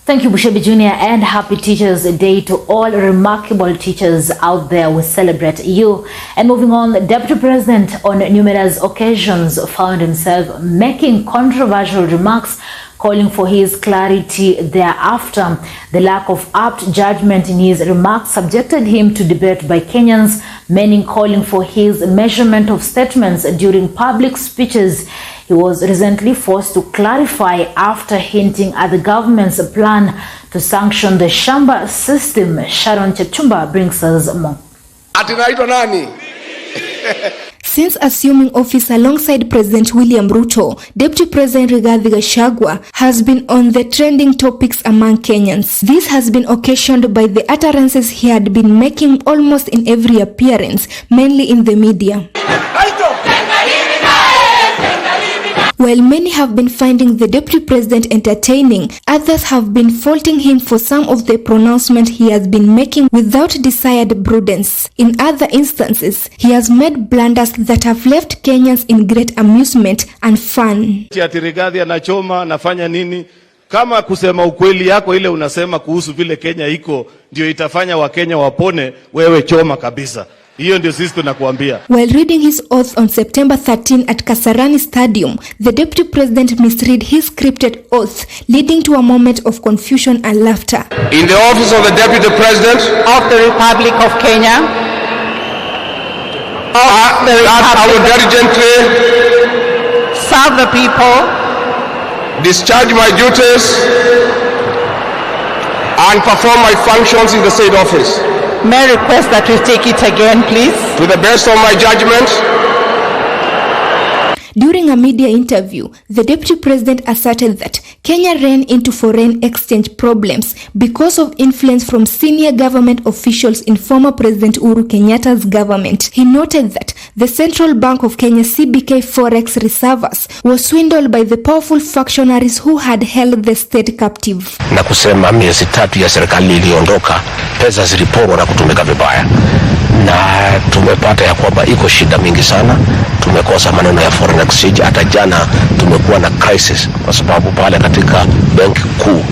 Thank you, Bushebi Jr., and happy Teachers Day to all remarkable teachers out there. We celebrate you. And moving on, the Deputy President on numerous occasions found himself making controversial remarks, calling for his clarity thereafter. The lack of apt judgment in his remarks subjected him to debate by Kenyans, many calling for his measurement of statements during public speeches. He was recently forced to clarify after hinting at the government's plan to sanction the Shamba system. Sharon Chechumba brings us more. Since assuming office alongside President William Ruto, Deputy President Rigathi'S has been on the trending topics among Kenyans. This has been occasioned by the utterances he had been making almost in every appearance, mainly in the media. While many have been finding the Deputy President entertaining, others have been faulting him for some of the pronouncements he has been making without desired prudence. In other instances, he has made blunders that have left Kenyans in great amusement and fun. Ati Rigathi anachoma nafanya nini? Kama kusema ukweli yako ile unasema kuhusu vile Kenya iko ndio itafanya Wakenya wapone, wewe choma kabisa. Hiyo ndio sisi tunakuambia. While reading his oath on September 13 at Kasarani Stadium, the Deputy President misread his scripted oath, leading to a moment of confusion and laughter. In the office of the Deputy President of the Republic of Kenya, I will diligently serve the people, discharge my duties, and perform my functions in the said office. May I request that we take it again, please? To the best of my judgment. During a media interview, the Deputy President asserted that Kenya ran into foreign exchange problems because of influence from senior government officials in former President Uhuru Kenyatta's government. He noted that the Central Bank of Kenya CBK Forex reserves was swindled by the powerful factionaries who had held the state captive. Na kusema miezi 3 ya serikali iliondoka, pesa ziliporwa na kutumika vibaya. Na tumepata ya kwamba iko shida mingi sana, tumekosa maneno ya foreign exchange. Hata jana tumekuwa na crisis kwa sababu pale katika benki kuu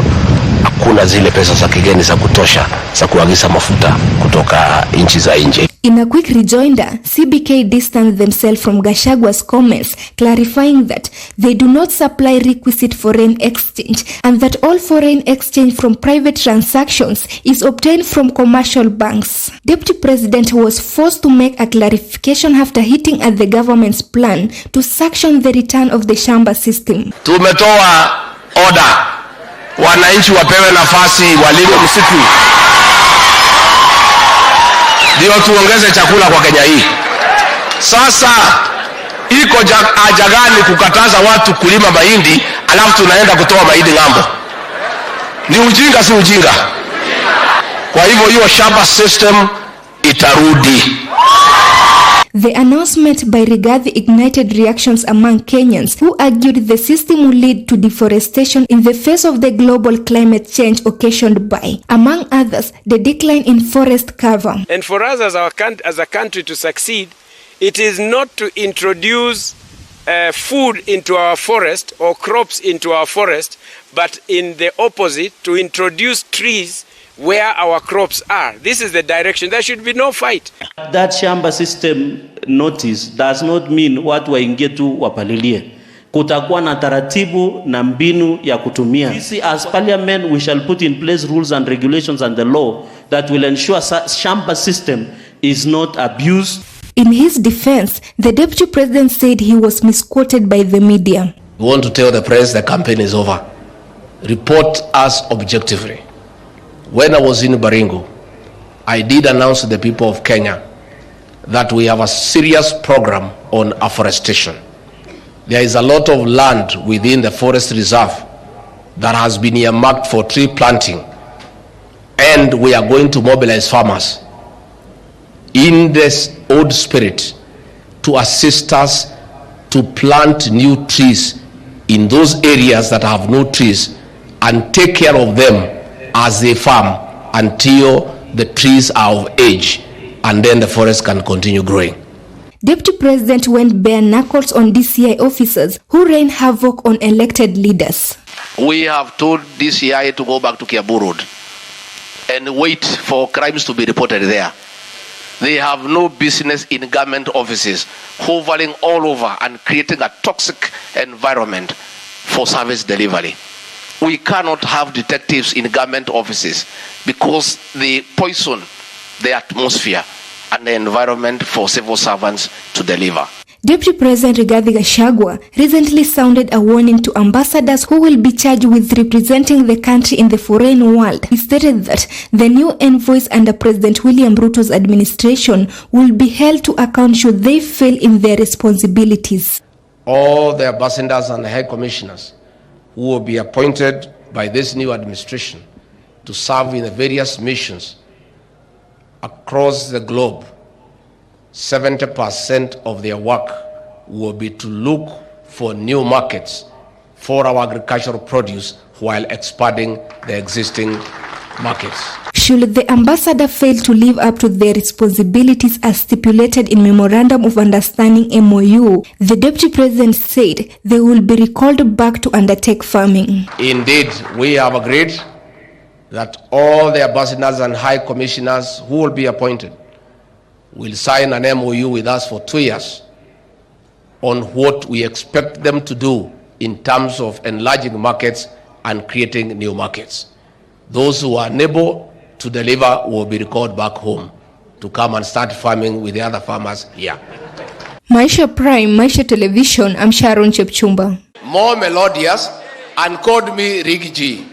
hakuna zile pesa za kigeni za kutosha za kuagiza mafuta kutoka nchi za nje. In a quick rejoinder, CBK distanced themselves from Gachagwa's comments, clarifying that they do not supply requisite foreign exchange and that all foreign exchange from private transactions is obtained from commercial banks. Deputy President was forced to make a clarification after hitting at the government's plan to sanction the return of the Shamba system. Tumetoa order, wananchi wapewe nafasi walime msitu, ndio tuongeze chakula kwa Kenya hii. Sasa iko haja gani kukataza watu kulima mahindi alafu tunaenda kutoa mahindi ng'ambo? Ni ujinga, si ujinga? Kwa hivyo hiyo Shamba system itarudi. The announcement by Rigathi ignited reactions among Kenyans who argued the system will lead to deforestation in the face of the global climate change occasioned by, among others, the decline in forest cover. And for us as a country to succeed, it is not to introduce food into our forest or crops into our forest, but in the opposite, to introduce trees where our crops are. This is the direction. There should be no fight. That Shamba system notice does not mean watu waingie tu wapalilie. Kutakuwa na taratibu na mbinu ya kutumia. Sisi as parliament we shall put in place rules and regulations and the law that will ensure Shamba system is not abused. In his defense, the Deputy President said he was misquoted by the media. We want to tell the press the campaign is over. Report us objectively. When I was in Baringo, I did announce to the people of Kenya that we have a serious program on afforestation. There is a lot of land within the forest reserve that has been earmarked for tree planting, and we are going to mobilize farmers in this old spirit to assist us to plant new trees in those areas that have no trees and take care of them as they farm until the trees are of age, and then the forest can continue growing. Deputy President went bare knuckles on DCI officers who rain havoc on elected leaders. We have told DCI to go back to Kiambu Road and wait for crimes to be reported there. They have no business in government offices, hovering all over and creating a toxic environment for service delivery. We cannot have detectives in government offices because they poison the atmosphere and the environment for civil servants to deliver. Deputy President Rigathi'S recently sounded a warning to ambassadors who will be charged with representing the country in the foreign world. He stated that the new envoys under President William Ruto's administration will be held to account should they fail in their responsibilities. All the ambassadors and high commissioners who will be appointed by this new administration to serve in the various missions across the globe, 70% of their work will be to look for new markets for our agricultural produce while expanding the existing markets. Should the ambassador fail to live up to their responsibilities as stipulated in Memorandum of Understanding MOU, the Deputy President said they will be recalled back to undertake farming. Indeed, we have agreed that all the ambassadors and high commissioners who will be appointed will sign an MOU with us for 2 years on what we expect them to do in terms of enlarging markets and creating new markets. Those who are unable to deliver will be recalled back home to come and start farming with the other farmers here. Maisha Prime, Maisha Television, I'm Sharon Chepchumba. More melodious and called me Rigi G.